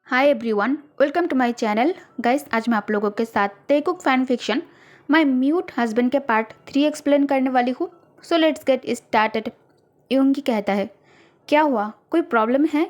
Hi everyone, welcome to my channel. Guys, आज मैं आप लोगों के साथ Taekook fan fiction my mute husband के पार्ट 3 एक्सप्लेन करने वाली हूँ। So let's get started. Yoongi कहता है, क्या हुआ, कोई प्रॉब्लम है?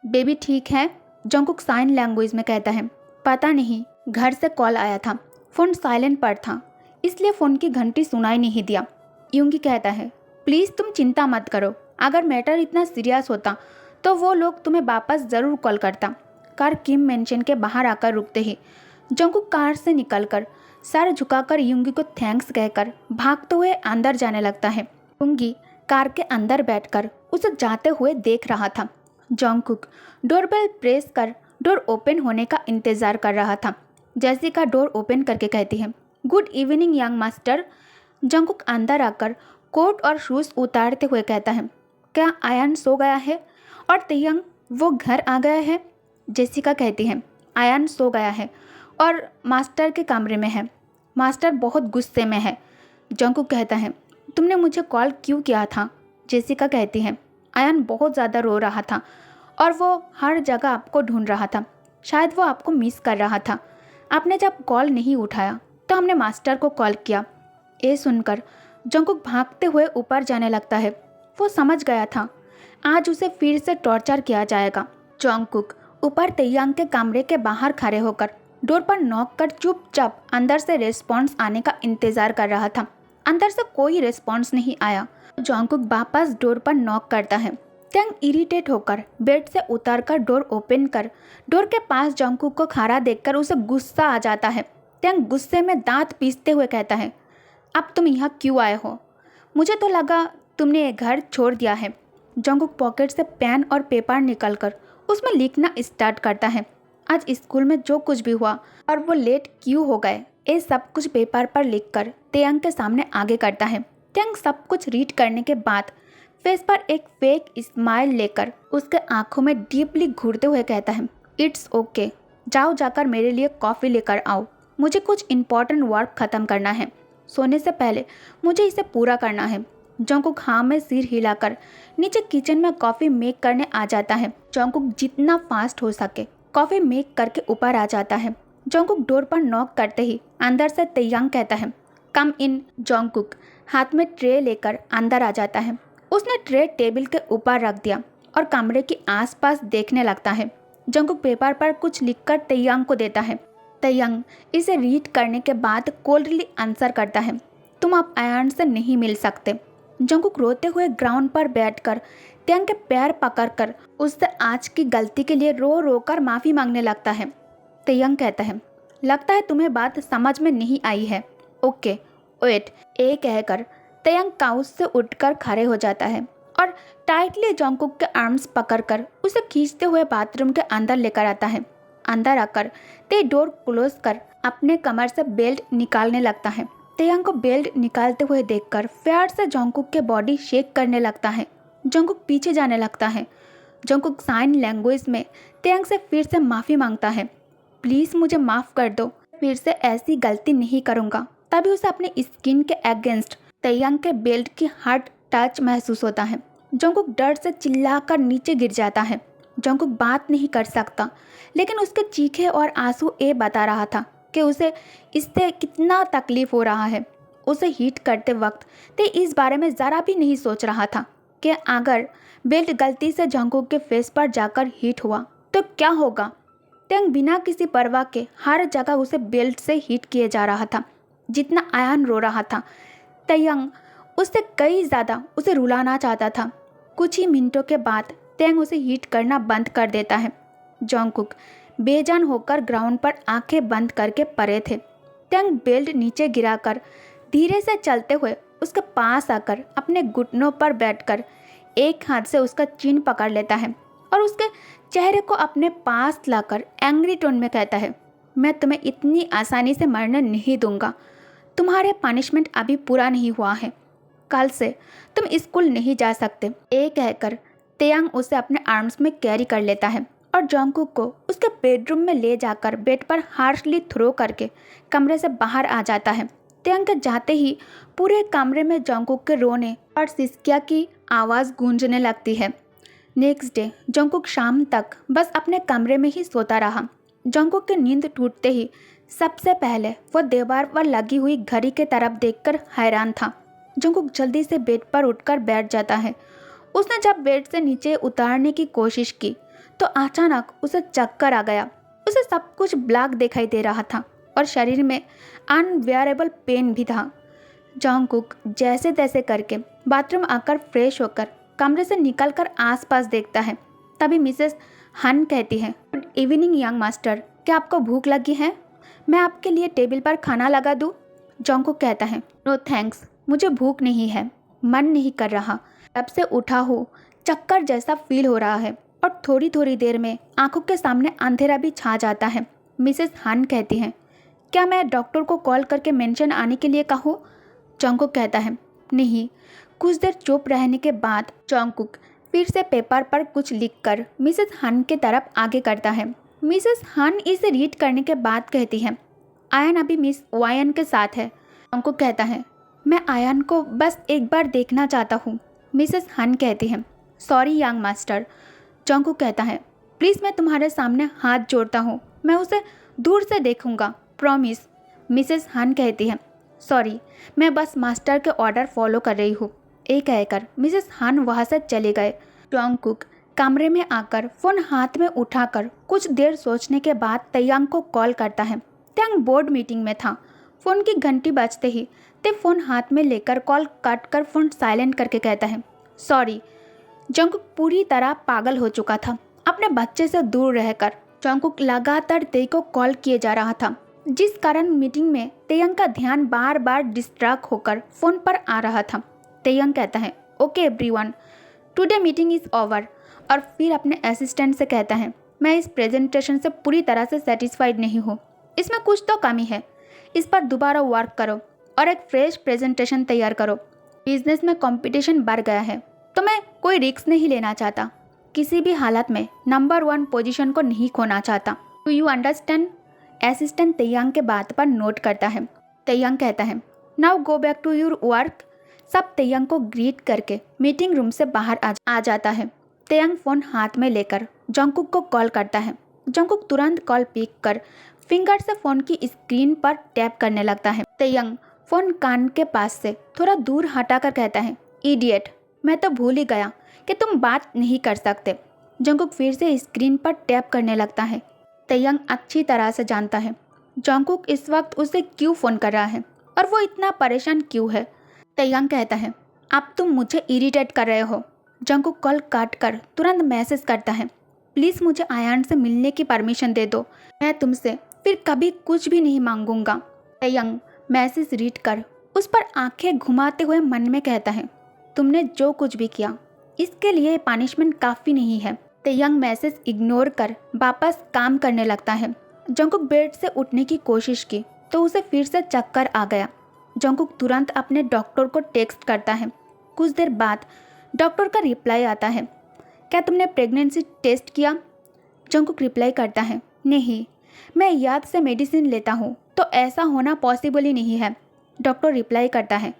बेबी ठीक है, जंकुक साइन लैंग्वेज में कहता है। पता नहीं, घर से कॉल आया था, फ़ोन साइलेंट पर था, इसलिए फ़ोन की घंटी सुनाई नहीं दिया। यूंगी कहता है, प्लीज़ तुम चिंता मत करो, अगर मैटर इतना सीरियस होता तो वो लोग तुम्हें वापस ज़रूर कॉल करता। कार किम मेंशन के बाहर आकर रुकते ही जंकुक कार से निकलकर सर झुकाकर यूंगी को थैंक्स कहकर भागते हुए अंदर जाने लगता है। यूंगी कार के अंदर बैठकर उसे जाते हुए देख रहा था। जंकुक डोरबेल प्रेस कर डोर ओपन होने का इंतजार कर रहा था। जेसिका डोर ओपन करके कहती है, good evening young master. Jungkook अंदर आकर कोट और शूज़ उतारते हुए कहता है, क्या आयन सो गया है और तयंग वो घर आ गया है? जेसिका कहती है, आयन सो गया है और मास्टर के कमरे में है। मास्टर बहुत गुस्से में है। जंकुक कहता है, तुमने मुझे कॉल क्यों किया था? जेसिका कहती है, आयन बहुत ज़्यादा रो रहा था और वो हर जगह आपको ढूंढ रहा था। शायद वो आपको मिस कर रहा था। आपने जब कॉल नहीं उठाया तो हमने मास्टर को कॉल किया। ये सुनकर जंकुक भागते हुए ऊपर जाने लगता है। वो समझ गया था, आज उसे फिर से टॉर्चर किया जाएगा। जंकुक ऊपर तयंग के कमरे के बाहर खड़े होकर डोर पर नॉक कर चुपचाप अंदर से रिस्पॉन्स आने का इंतजार कर रहा था। अंदर से कोई रिस्पॉन्स नहीं आया। जंकुक वापस डोर पर नॉक करता है। तयंग इरिटेट होकर बेड से उतरकर डोर ओपन कर डोर के पास जंकुक को खड़ा देखकर उसे गुस्सा आ जाता है। तयंग गुस्से में दांत पीसते हुए कहता है, अब तुम यहाँ क्यों आए हो? मुझे तो लगा तुमने ये घर छोड़ दिया है। जंकुक पॉकेट से पेन और पेपर निकलकर उसमें लिखना स्टार्ट करता है। आज स्कूल में जो कुछ भी हुआ और वो लेट क्यों हो गए, ये सब कुछ पेपर पर लिखकर तयंग के सामने आगे करता है। तयंग सब कुछ रीड करने के बाद फेस पर एक फेक स्माइल लेकर उसके आंखों में डीपली घूरते हुए कहता है, इट्स ओके, जाओ जाकर मेरे लिए कॉफ़ी लेकर आओ। मुझे कुछ इम्पोर्टेंट वर्क ख़त्म करना है। सोने से पहले मुझे इसे पूरा करना है। जंकुक हाँ में सिर हिलाकर नीचे किचन में कॉफ़ी मेक करने आ जाता है। जंकुक जितना फास्ट हो सके कॉफ़ी मेक करके ऊपर आ जाता है। जंकुक डोर पर नॉक करते ही अंदर से तयंग कहता है, कम इन। जंकुक हाथ में ट्रे लेकर अंदर आ जाता है। उसने ट्रे टेबल के ऊपर रख दिया और कमरे के आसपास देखने लगता है। जंकुक पेपर पर कुछ लिखकर तयंग को देता है। तयंग इसे रीड करने के बाद कोल्डली आंसर करता है, तुम अब आयन से नहीं मिल सकते। जंकुक रोते हुए ग्राउंड पर बैठकर तयंग के पैर पकड़कर उससे आज की गलती के लिए रो रो कर माफ़ी मांगने लगता है। तयंग कहता है, लगता है तुम्हें बात समझ में नहीं आई है। ओके वेट, ये कहकर तयंग काउच से उठकर खड़े हो जाता है और टाइटली जंकुक के आर्म्स पकड़कर उसे खींचते हुए बाथरूम के अंदर लेकर आता है। अंदर आकर ते डोर क्लोज कर अपने कमर से बेल्ट निकालने लगता है। तयंग को बेल्ट निकालते हुए देखकर प्यार से जंकुक के बॉडी शेक करने लगता है। जंकुक पीछे जाने लगता है। जंकुक साइन लैंग्वेज में तयंग से फिर से माफ़ी मांगता है, प्लीज़ मुझे माफ़ कर दो, फिर से ऐसी गलती नहीं करूँगा। तभी उसे अपने स्किन के अगेंस्ट तयंग के बेल्ट की हार्ड टच महसूस होता है। जंकुक डर से चिल्लाकर नीचे गिर जाता है। जंकुक बात नहीं कर सकता, लेकिन उसके चीखे और आंसू ये बता रहा था कि उसे इससे कितना तकलीफ़ हो रहा है। उसे हीट करते वक्त ते इस बारे में ज़रा भी नहीं सोच रहा था कि अगर बेल्ट गलती से जंकुक के फेस पर जाकर हीट हुआ तो क्या होगा। तयंग बिना किसी परवाह के हर जगह उसे बेल्ट से हीट किए जा रहा था। जितना आयन रो रहा था, तयंग उससे कई ज़्यादा उसे रुलाना चाहता था। कुछ ही मिनटों के बाद तयंग उसे हीट करना बंद कर देता है। जंकुक बेजान होकर ग्राउंड पर आंखें बंद करके पड़े थे। तयंग बेल्ट नीचे गिराकर धीरे से चलते हुए उसके पास आकर अपने घुटनों पर बैठकर एक हाथ से उसका चिन पकड़ लेता है और उसके चेहरे को अपने पास लाकर एंग्री टोन में कहता है, मैं तुम्हें इतनी आसानी से मरने नहीं दूंगा। तुम्हारे पनिशमेंट अभी पूरा नहीं हुआ है। कल से तुम स्कूल नहीं जा सकते। ये कहकर तयंग उसे अपने आर्म्स में कैरी कर लेता है और जंकुक को उसके बेडरूम में ले जाकर बेड पर हार्शली थ्रो करके कमरे से बाहर आ जाता है। तयंग के जाते ही पूरे कमरे में जंकुक के रोने और सिसकिया की आवाज़ गूंजने लगती है। नेक्स्ट डे जंगकुक शाम तक बस अपने कमरे में ही सोता रहा। जंगकुक की नींद टूटते ही सबसे पहले वो दीवार पर लगी हुई घड़ी की तरफ देखकर हैरान था। जंगकुक जल्दी से बेड पर उठकर बैठ जाता है। उसने जब बेड से नीचे उतारने की कोशिश की तो अचानक उसे चक्कर आ गया। उसे सब कुछ ब्लैक दिखाई दे रहा था और शरीर में अनबियरेबल पेन भी था। जंगकुक जैसे तैसे करके बाथरूम आकर फ्रेश होकर कमरे से निकलकर आसपास देखता है। तभी मिसेस हन कहती है, गुड इवनिंग यंग मास्टर, क्या आपको भूख लगी है? मैं आपके लिए टेबल पर खाना लगा दूँ? जंगकुक कहता है, नो थैंक्स, मुझे भूख नहीं है, मन नहीं कर रहा। तब से उठा हो चक्कर जैसा फील हो रहा है और थोड़ी थोड़ी देर में आंखों के सामने अंधेरा भी छा जाता है। मिसेस हन कहती हैं, क्या मैं डॉक्टर को कॉल करके मेंशन आने के लिए कहूँ? जंगकुक कहता है, नहीं। कुछ देर चुप रहने के बाद जंगकुक फिर से पेपर पर कुछ लिखकर मिसेस हन की तरफ आगे करता है। मिसेस हन इसे रीड करने के बाद कहती है, आयन अभी मिस वायन के साथ है। जंगकुक कहता है, मैं आयन को बस एक बार देखना चाहता हूँ। मिसेस हन कहती है, सॉरी यंग मास्टर। जंगकुक कहता है, प्लीज़ मैं तुम्हारे सामने हाथ जोड़ता हूँ, मैं उसे दूर से देखूंगा, प्रॉमिस। मिसेस हन कहती है, सॉरी, मैं बस मास्टर के ऑर्डर फॉलो कर रही हूँ। ये कहकर मिसेस हन वहाँ से चले गए। जंगकुक कमरे में आकर फ़ोन हाथ में उठाकर कुछ देर सोचने के बाद तयांग को कॉल करता है। तयांग बोर्ड मीटिंग में था। फ़ोन की घंटी बजते ही ते फ़ोन हाथ में लेकर कॉल कट कर फ़ोन साइलेंट करके कहता है, सॉरी। जंगकुक पूरी तरह पागल हो चुका था अपने बच्चे से दूर रहकर। जंगकुक लगातार ते को कॉल किए जा रहा था, जिस कारण मीटिंग में तयांग का ध्यान बार बार डिस्ट्रैक्ट होकर फ़ोन पर आ रहा था। तयांग कहता है, okay everyone, today meeting is over, और फिर अपने असिस्टेंट से कहता है, मैं इस प्रेजेंटेशन से पूरी तरह से सेटिस्फाइड नहीं हूँ, इसमें कुछ तो कमी है, इस पर दोबारा वर्क करो और एक फ्रेश प्रेजेंटेशन तैयार करो। बिजनेस में कंपटीशन बढ़ गया है तो मैं कोई रिस्क नहीं लेना चाहता, किसी भी हालत में नंबर 1 पोजीशन को नहीं खोना चाहता। Do you understand? Assistant Taeyang के बात पर नोट करता है। तयांग कहता है, now go back to your work. सब तयांग को ग्रीट करके मीटिंग रूम से बाहर आ जाता है। तयांग फ़ोन हाथ में लेकर जंगकुक को कॉल करता है। जंगकुक तुरंत कॉल पिक कर फिंगर से फ़ोन की स्क्रीन पर टैप करने लगता है। तयांग फ़ोन कान के पास से थोड़ा दूर हटाकर कहता है, इडियट, मैं तो भूल ही गया कि तुम बात नहीं कर सकते। जंगकुक फिर से स्क्रीन पर टैप करने लगता है। तयांग अच्छी तरह से जानता है जंगकुक इस वक्त उसे क्यों फ़ोन कर रहा है और वो इतना परेशान क्यों है। तयांग कहता है, अब तुम मुझे इरिटेट कर रहे हो। जंगकुक कॉल काट कर तुरंत मैसेज करता है, प्लीज़ मुझे आयन से मिलने की परमिशन दे दो, मैं तुमसे फिर कभी कुछ भी नहीं मांगूंगा। तयांग मैसेज रीड कर उस पर आंखें घुमाते हुए मन में कहता है, तुमने जो कुछ भी किया इसके लिए पनिशमेंट काफ़ी नहीं है। तयांग मैसेज इग्नोर कर वापस काम करने लगता है। जंगकुक बेड से उठने की कोशिश की तो उसे फिर से चक्कर आ गया। जंगकुक तुरंत अपने डॉक्टर को टेक्स्ट करता है। कुछ देर बाद डॉक्टर का रिप्लाई आता है, क्या तुमने प्रेगनेंसी टेस्ट किया? जंगकुक रिप्लाई करता है, नहीं, मैं याद से मेडिसिन लेता हूँ तो ऐसा होना पॉसिबल ही नहीं है। डॉक्टर रिप्लाई करता है,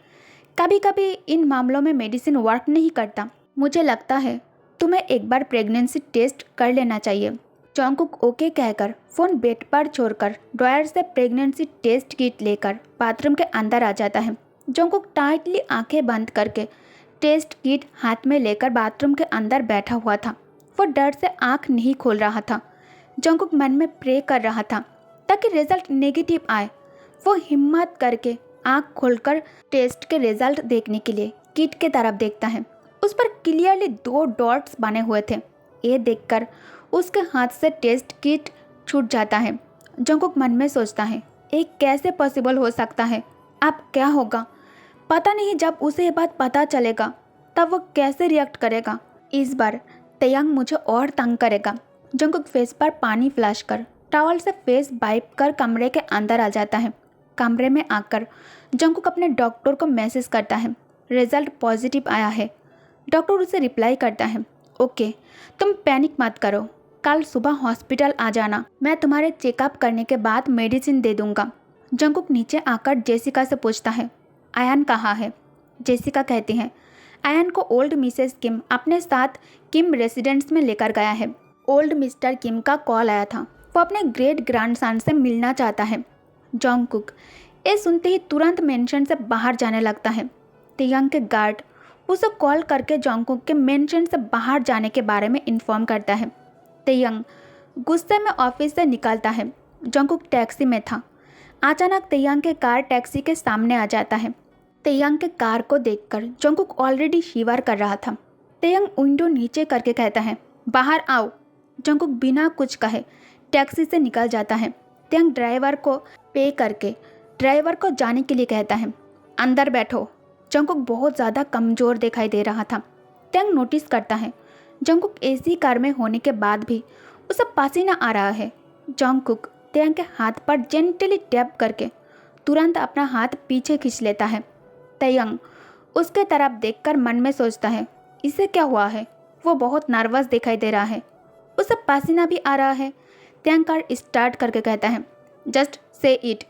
कभी कभी इन मामलों में मेडिसिन वर्क नहीं करता, मुझे लगता है तुम्हें एक बार प्रेगनेंसी टेस्ट कर लेना चाहिए। जंगकुक ओके कहकर फ़ोन बेड पर छोड़कर ड्रॉयर से प्रेगनेंसी टेस्ट किट लेकर बाथरूम के अंदर आ जाता है। जंगकुक टाइटली आंखें बंद करके टेस्ट किट हाथ में लेकर बाथरूम के अंदर बैठा हुआ था। वो डर से आंख नहीं खोल रहा था। जंगकुक मन में प्रे कर रहा था ताकि रिजल्ट नेगेटिव आए। वो हिम्मत करके आंख खोलकर टेस्ट के रिजल्ट देखने के लिए किट के तरफ देखता है। उस पर क्लियरली 2 डॉट्स बने हुए थे। ये देखकर उसके हाथ से टेस्ट किट छूट जाता है। जंगकुक मन में सोचता है, ये कैसे पॉसिबल हो सकता है? अब क्या होगा? पता नहीं जब उसे ये बात पता चलेगा तब वो कैसे रिएक्ट करेगा। इस बार तयांग मुझे और तंग करेगा। जंगकुक फेस पर पानी फ्लैश कर टॉवल से फेस वाइप कर कमरे के अंदर आ जाता है। कमरे में आकर जंगकुक अपने डॉक्टर को मैसेज करता है, रिजल्ट पॉजिटिव आया है। डॉक्टर उसे रिप्लाई करता है, ओके, तुम पैनिक मत करो, कल सुबह हॉस्पिटल आ जाना, मैं तुम्हारे चेकअप करने के बाद मेडिसिन दे दूंगा। जंगकुक नीचे आकर जेसिका से पूछता है, आयन कहाँ है? जेसिका कहती है, आयन को ओल्ड मिसेस किम अपने साथ किम रेसिडेंस में लेकर गया है। ओल्ड मिस्टर किम का कॉल आया था, वो अपने ग्रेट ग्रैंडसन से मिलना चाहता है। जॉन्गकुक ये सुनते ही तुरंत मेंशन से बाहर जाने लगता है। तेयंग के गार्ड उसे कॉल करके जॉन्गकुक के मेंशन से बाहर जाने के बारे में इन्फॉर्म करता है। तेयंग गुस्से में ऑफिस से निकलता है। जॉन्गकुक टैक्सी में था। अचानक तेयंग के कार टैक्सी के सामने आ जाता है। तेयंग के कार को देखकर जॉन्गकुक ऑलरेडी शिवर कर रहा था। तेयंग विंडो नीचे करके कहता है, बाहर आओ। जॉन्गकुक बिना कुछ कहे टैक्सी से निकल जाता है। तेयंग ड्राइवर को पे करके ड्राइवर को जाने के लिए कहता है, अंदर बैठो। जॉन्गकुक बहुत ज़्यादा कमज़ोर दिखाई दे रहा था। तेयंग नोटिस करता है जॉन्गकुक एसी कार में होने के बाद भी उसे पसीना आ रहा है। जॉन्गकुक तेयंग के हाथ पर जेंटली टैप करके तुरंत अपना हाथ पीछे खींच लेता है। तेयंग उसके तरफ देखकर मन में सोचता है, इसे क्या हुआ है? वो बहुत नर्वस दिखाई दे रहा है, उसे पसीना भी आ रहा है। तेयंग कार स्टार्ट करके कहता है, जस्ट से इट।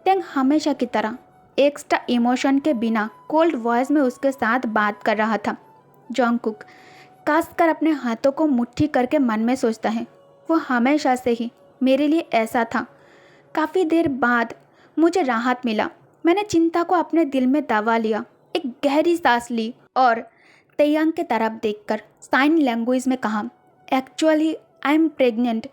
तेयंग हमेशा की तरह एक्स्ट्रा इमोशन के बिना कोल्ड वॉइस में उसके साथ बात कर रहा था। जॉन्गकुक कसकर अपने हाथों को मुट्ठी करके मन में सोचता है, वो हमेशा से ही मेरे लिए ऐसा था। काफ़ी देर बाद मुझे राहत मिला। मैंने चिंता को अपने दिल में दबा लिया, एक गहरी सांस ली और तेयंग के तरफ देखकर साइन लैंग्वेज में कहा, एक्चुअली आई एम प्रेग्नेंट।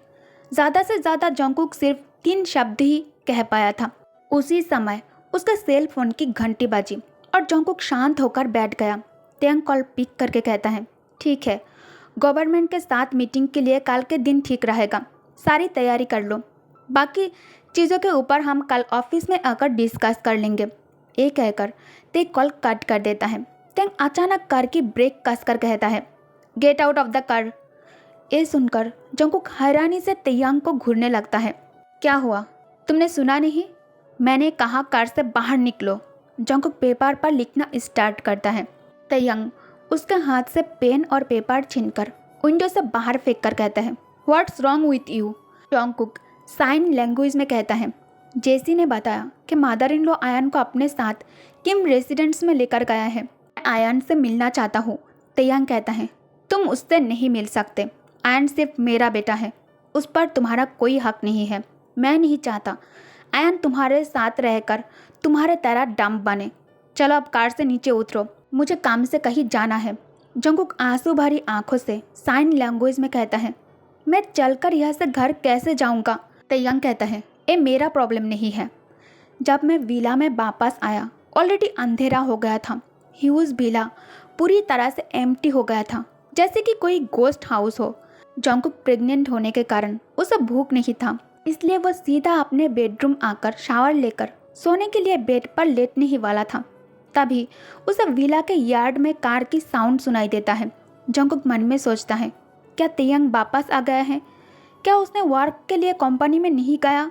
ज़्यादा से ज़्यादा जॉन्गकुक सिर्फ 3 शब्द ही कह पाया था। उसी समय उसके सेल फोन की घंटी बजी और जॉन्गकुक शांत होकर बैठ गया। तेयंग कॉल पिक करके कहता है, ठीक है, गवर्नमेंट के साथ मीटिंग के लिए कल के दिन ठीक रहेगा, सारी तैयारी कर लो। बाकी चीज़ों के ऊपर हम कल ऑफिस में आकर डिस्कस कर लेंगे। ये कहकर ते कॉल कट कर देता है। तेयंग अचानक कार की ब्रेक कसकर कहता है, get out of the car. ये सुनकर जॉन्गकुक हैरानी से तेयंग को घूरने लगता है। क्या हुआ, तुमने सुना नहीं? मैंने कहा कार से बाहर निकलो। जॉन्गकुक पेपर पर लिखना स्टार्ट करता है। तेयंग उसके हाथ से पेन और पेपर छीनकर विंडो से बाहर फेंक कर कहता है, what's wrong with you? Jungkook sign language में कहता है, जेसी ने बताया कि मदर इन लॉ आयन को अपने साथ किम रेसिडेंस में लेकर गया है। मैं आयन से मिलना चाहता हूँ। तेयंग कहता है, तुम उससे नहीं मिल सकते। आयन सिर्फ मेरा बेटा है, उस पर तुम्हारा कोई हक नहीं है। मैं नहीं चाहता आयन तुम्हारे साथ रहकर तुम्हारे तरह डंप बने। चलो अब कार से नीचे उतरो, मुझे काम से कहीं जाना है। जॉन्गकुक आंसू भरी आंखों से साइन लैंग्वेज में कहता है, मैं चलकर यहाँ से घर कैसे जाऊँगा? तेयंग कहता है, ये मेरा प्रॉब्लम नहीं है। जब मैं विला में वापस आया ऑलरेडी अंधेरा हो गया था। ह्यूज विला पूरी तरह से एम्प्टी हो गया था, जैसे कि कोई गोस्ट हाउस हो। जॉन्गकुक प्रेग्नेंट होने के कारण उसे भूख नहीं था, इसलिए वो सीधा अपने बेडरूम आकर शावर लेकर सोने के लिए बेड पर लेटने ही वाला था। तभी उसे विला के यार्ड में कार की साउंड सुनाई देता है। जॉन्गकुक मन में सोचता है, क्या तेयंग वापस आ गया है? क्या उसने वर्क के लिए कंपनी में नहीं गया?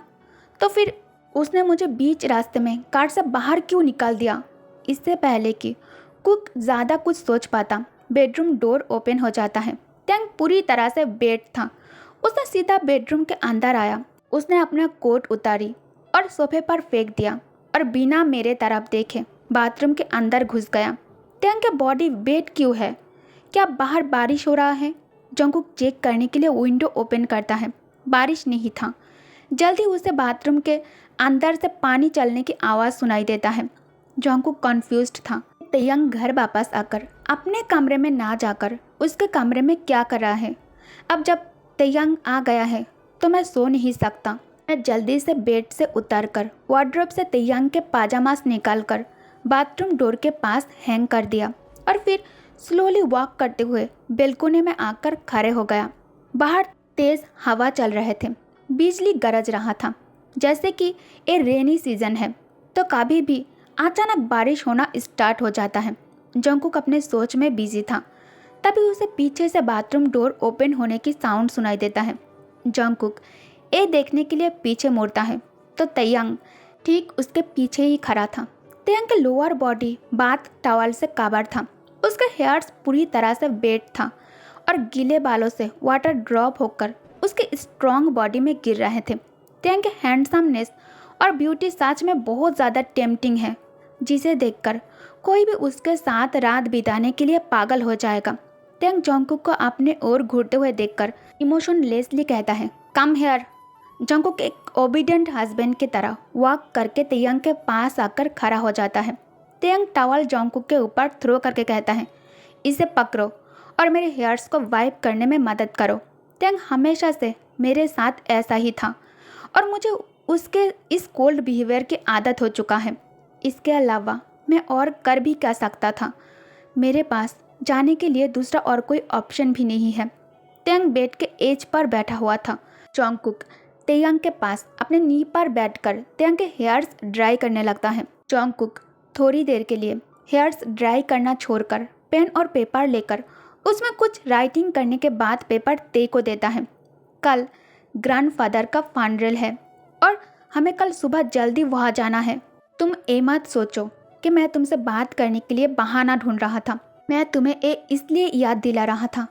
तो फिर उसने मुझे बीच रास्ते में कार से बाहर क्यों निकाल दिया? इससे पहले कि कुक ज़्यादा कुछ सोच पाता, बेडरूम डोर ओपन हो जाता है। तेयंग पूरी तरह से बेड था। उसने सीधा बेडरूम के अंदर आया। उसने अपना कोट उतारी और सोफे पर फेंक दिया और बिना मेरे तरफ देखे बाथरूम के अंदर घुस गया। तेयंग की बॉडी वेट क्यों है? क्या बाहर बारिश हो रहा है? जॉन्गकुक चेक करने के लिए विंडो ओपन करता है। बारिश नहीं था। जल्दी उसे बाथरूम के अंदर से पानी चलने की आवाज़ सुनाई देता है। जॉन्गकुक कन्फ्यूज्ड था। तेयंग घर वापस आकर अपने कमरे में ना जाकर उसके कमरे में क्या कर रहा है? अब जब तेयंग आ गया है तो मैं सो नहीं सकता। मैं जल्दी से बेड से उतरकर वार्डरोब से तेयंग के पाजामास निकालकर बाथरूम डोर के पास हैंग कर दिया और फिर स्लोली वॉक करते हुए बेलकोनी में आकर खड़े हो गया। बाहर तेज हवा चल रहे थे, बिजली गरज रहा था, जैसे कि ये रेनी सीजन है तो कभी भी अचानक बारिश होना स्टार्ट हो जाता है। जॉन्गकुक अपने सोच में बिजी था। तभी उसे पीछे से बाथरूम डोर ओपन होने की साउंड सुनाई देता है। जॉन्गकुक ये देखने के लिए पीछे मुड़ता है तो तेयंग ठीक उसके पीछे ही खड़ा था। तेयंग के लोअर बॉडी बाथ टॉवल से कवर था। उसके हेयर्स पूरी तरह से वेट था और गीले बालों से वाटर ड्रॉप होकर उसके स्ट्रॉन्ग बॉडी में गिर रहे थे। तेयंग के हैंडसमनेस और ब्यूटी सच में बहुत ज़्यादा टेम्पटिंग है। जिसे देखकर कोई भी उसके साथ रात बिताने के लिए पागल हो जाएगा। तेयंग जंगकुक को अपने ओर घूरते हुए देखकर इमोशनलेसली कहता है, कम हेयर। जंगकुक एक ओबीडियंट हस्बैंड की तरह वॉक करके तेयंग के पास आकर खड़ा हो जाता है। तेयंग टॉवल जंगकुक के ऊपर थ्रो करके कहता है, इसे पकड़ो और मेरे हेयर्स को वाइप करने में मदद करो। तेयंग हमेशा से मेरे साथ ऐसा ही था और मुझे उसके इस कोल्ड बिहेवियर की आदत हो चुका है। इसके अलावा मैं और कर भी क्या सकता था। मेरे पास जाने के लिए दूसरा और कोई ऑप्शन भी नहीं है। तेयंग बेड के एज पर बैठा हुआ था। जंगकुक तेयंग के पास अपने नी पर बैठकर तेयंग के हेयर्स ड्राई करने लगता है। जंगकुक थोड़ी देर के लिए हेयर्स ड्राई करना छोड़कर पेन और पेपर लेकर उसमें कुछ राइटिंग करने के बाद पेपर ते को देता है। कल ग्रैंडफादर का फनरेल है और हमें कल सुबह जल्दी वहाँ जाना है। तुम ये मत सोचो कि मैं तुमसे बात करने के लिए बहाना ढूंढ रहा था। मैं तुम्हें ये इसलिए याद दिला रहा था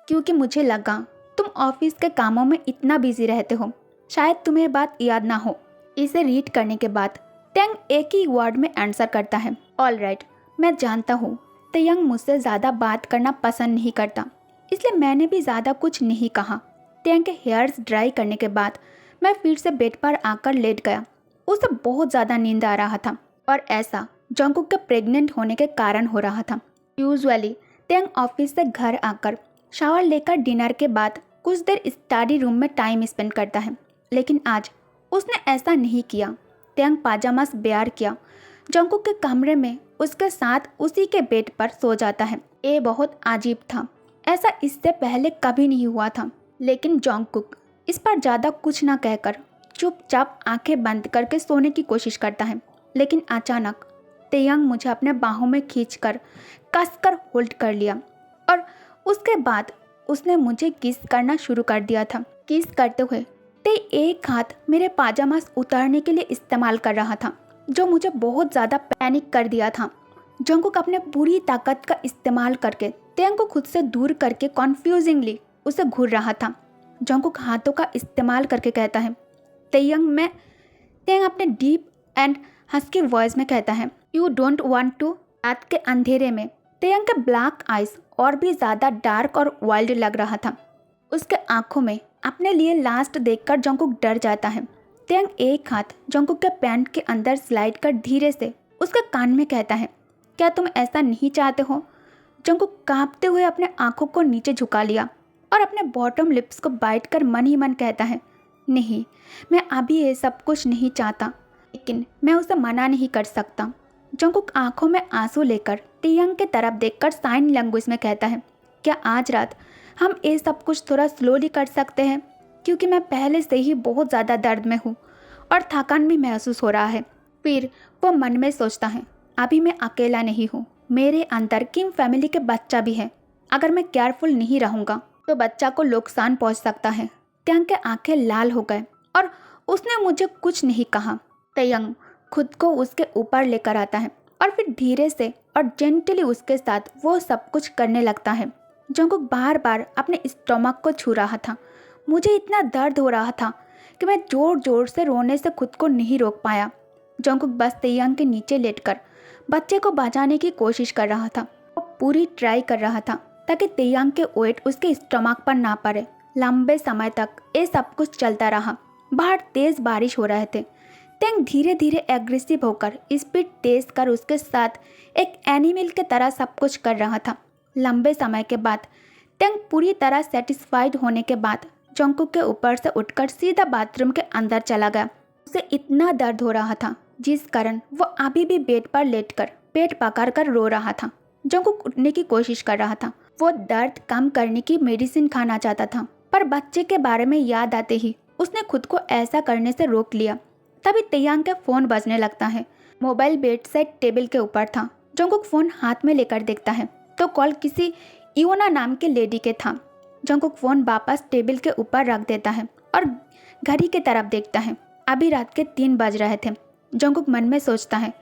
क्योंकि मुझे लगा तुम ऑफिस के कामों में इतना बिजी रहते हो, शायद तुम्हें बात याद ना हो। इसे रीड करने के बाद तेयंग एक ही वर्ड में आंसर करता है, ऑल राइट। मैं जानता हूँ तेयंग मुझसे ज़्यादा बात करना पसंद नहीं करता, इसलिए मैंने भी ज़्यादा कुछ नहीं कहा। तेयंग के हेयर्स ड्राई करने के बाद मैं फिर से बेड पर आकर लेट गया। उसे बहुत ज़्यादा नींद आ रहा था और ऐसा जंगकुक के प्रेग्नेंट होने के कारण हो रहा था। यूजुअली तेयंग ऑफिस से घर आकर शावर लेकर डिनर के बाद कुछ देर स्टडी रूम में टाइम स्पेंड करता है, लेकिन आज उसने ऐसा नहीं किया। तेयंग पाजामास बेयर किया जंगकुक के कमरे में उसके साथ उसी के बेड पर सो जाता है। ये बहुत अजीब था, ऐसा इससे पहले कभी नहीं हुआ था। लेकिन जंगकुक इस पर ज़्यादा कुछ ना कहकर चुपचाप आंखें बंद करके सोने की कोशिश करता है। लेकिन अचानक तेयंग मुझे अपने बाहों में खींचकर कसकर होल्ड कर लिया और उसके बाद उसने मुझे किस करना शुरू कर दिया था। किस करते हुए ते एक हाथ मेरे पाजामास उतारने के लिए इस्तेमाल कर रहा था, जो मुझे बहुत ज़्यादा पैनिक कर दिया था। जंगकुक अपने पूरी ताकत का इस्तेमाल करके तेयंग को खुद से दूर करके कॉन्फ्यूजिंगली उसे घूर रहा था। जंगकुक हाथों का इस्तेमाल करके कहता है, तेयंग अपने डीप एंड हस्की वॉइस में कहता है, यू डोंट वांट टू। रात के अंधेरे में तेयंग के ब्लैक आइज और भी ज़्यादा डार्क और वाइल्ड लग रहा था। उसके आंखों में अपने लिए लास्ट देखकर जंगकुक डर जाता है। तेयंग एक हाथ जंगकुक के पैंट के अंदर स्लाइड कर धीरे से उसके कान में कहता है, क्या तुम ऐसा नहीं चाहते हो? जंगकुक कांपते हुए अपने आंखों को नीचे झुका लिया और अपने बॉटम लिप्स को बाइट कर मन ही मन कहता है, नहीं, मैं अभी ये सब कुछ नहीं चाहता, लेकिन मैं उसे मना नहीं कर सकता। जंगकुक आंखों में आंसू लेकर तेयंग के तरफ देखकर साइन लैंग्वेज में कहता है, क्या आज रात हम ये सब कुछ थोड़ा स्लोली कर सकते हैं, क्योंकि मैं पहले से ही बहुत ज़्यादा दर्द में हूँ और थकान भी महसूस हो रहा है। फिर वो मन में सोचता है, अभी मैं अकेला नहीं हूँ, मेरे अंदर किम फैमिली के बच्चा भी है। अगर मैं केयरफुल नहीं रहूँगा तो बच्चा को नुकसान पहुँच सकता है। तेयंग के आंखें लाल हो गए और उसने मुझे कुछ नहीं कहा। तेयंग खुद को उसके ऊपर लेकर आता है और फिर धीरे से और जेंटली उसके साथ वो सब कुछ करने लगता है। जंगकुक बार बार अपने स्टोमक को छू रहा था। मुझे इतना दर्द हो रहा था कि मैं जोर जोर से रोने से खुद को नहीं रोक पाया। जंगकुक बस तेयंग के नीचे लेटकर बच्चे को बचाने की कोशिश कर रहा था। वो पूरी ट्राई कर रहा था ताकि तेयंग के वेट उसके स्टोमक पर ना पड़े। लंबे समय तक ये सब कुछ चलता रहा। बाहर तेज बारिश हो रहे थे। तेयंग धीरे धीरे एग्रेसिव होकर स्पीड तेज कर उसके साथ एक एनिमल के तरह सब कुछ कर रहा था। लंबे समय के बाद तेयंग पूरी तरह सेटिस्फाइड होने के बाद जंगकुक के ऊपर से उठकर सीधा बाथरूम के अंदर चला गया। उसे इतना दर्द हो रहा था जिस कारण वो अभी भी बेड पर लेटकर पेट पकड़ कर रो रहा था। जंगकुक उठने की कोशिश कर रहा था। वो दर्द कम करने की मेडिसिन खाना चाहता था, पर बच्चे के बारे में याद आते ही उसने खुद को ऐसा करने से रोक लिया। तभी तेयंग का फोन बजने लगता है। मोबाइल बेड साइड टेबल के ऊपर था। जंगकुक फोन हाथ में लेकर देखता है तो कॉल किसी इयोना नाम के लेडी के था। जंगकुक फोन वापस टेबल के ऊपर रख देता है और घड़ी की तरफ देखता है। अभी रात के 3 बज रहे थे। जंगकुक मन में सोचता है,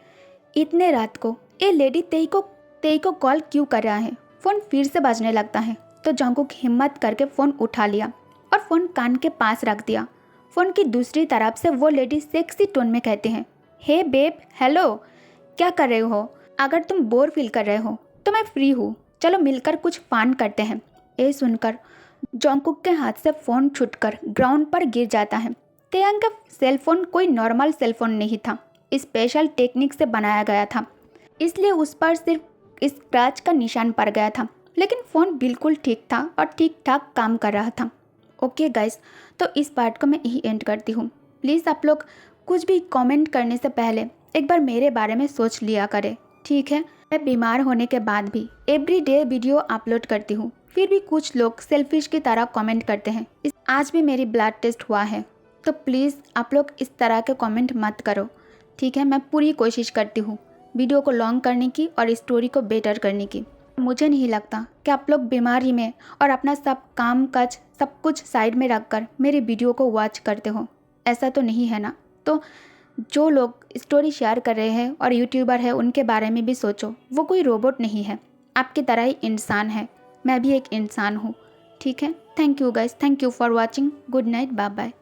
इतने रात को ये लेडी तेई को कॉल क्यों कर रहा है। फ़ोन फिर से बजने लगता है तो जंगकुक हिम्मत करके फ़ोन उठा लिया और फ़ोन कान के पास रख दिया। फ़ोन की दूसरी तरफ से वो लेडी सेक्सी टोन में कहते हैं, हे बेब, हेलो, क्या कर रहे हो? अगर तुम बोर फील कर रहे हो तो मैं फ्री हूँ, चलो मिलकर कुछ फन करते हैं। ये सुनकर जोंगकुक के हाथ से फ़ोन छूटकर ग्राउंड पर गिर जाता है। तेयांग का सेलफोन कोई नॉर्मल सेलफोन नहीं था, स्पेशल टेक्निक से बनाया गया था, इसलिए उस पर सिर्फ स्क्रैच का निशान पड़ गया था, लेकिन फ़ोन बिल्कुल ठीक था और ठीक ठाक काम कर रहा था। ओके गाइस, तो इस पार्ट को मैं यही एंड करती हूँ। प्लीज़ आप लोग कुछ भी कमेंट करने से पहले एक बार मेरे बारे में सोच लिया करें, ठीक है? मैं बीमार होने के बाद भी एवरीडे वीडियो अपलोड करती हूँ, फिर भी कुछ लोग सेल्फिश की तरह कमेंट करते हैं। आज भी मेरी ब्लड टेस्ट हुआ है, तो प्लीज़ आप लोग इस तरह के कमेंट मत करो, ठीक है? मैं पूरी कोशिश करती हूँ वीडियो को लॉन्ग करने की और स्टोरी को बेटर करने की। मुझे नहीं लगता कि आप लोग बीमारी में और अपना सब काम काज सब कुछ साइड में रखकर मेरी वीडियो को वॉच करते हो, ऐसा तो नहीं है ना? तो जो लोग स्टोरी शेयर कर रहे हैं और यूट्यूबर है, उनके बारे में भी सोचो। वो कोई रोबोट नहीं है, आपकी तरह ही इंसान है, मैं भी एक इंसान हूँ, ठीक है? Thank you guys, thank you for watching. Good night, bye bye.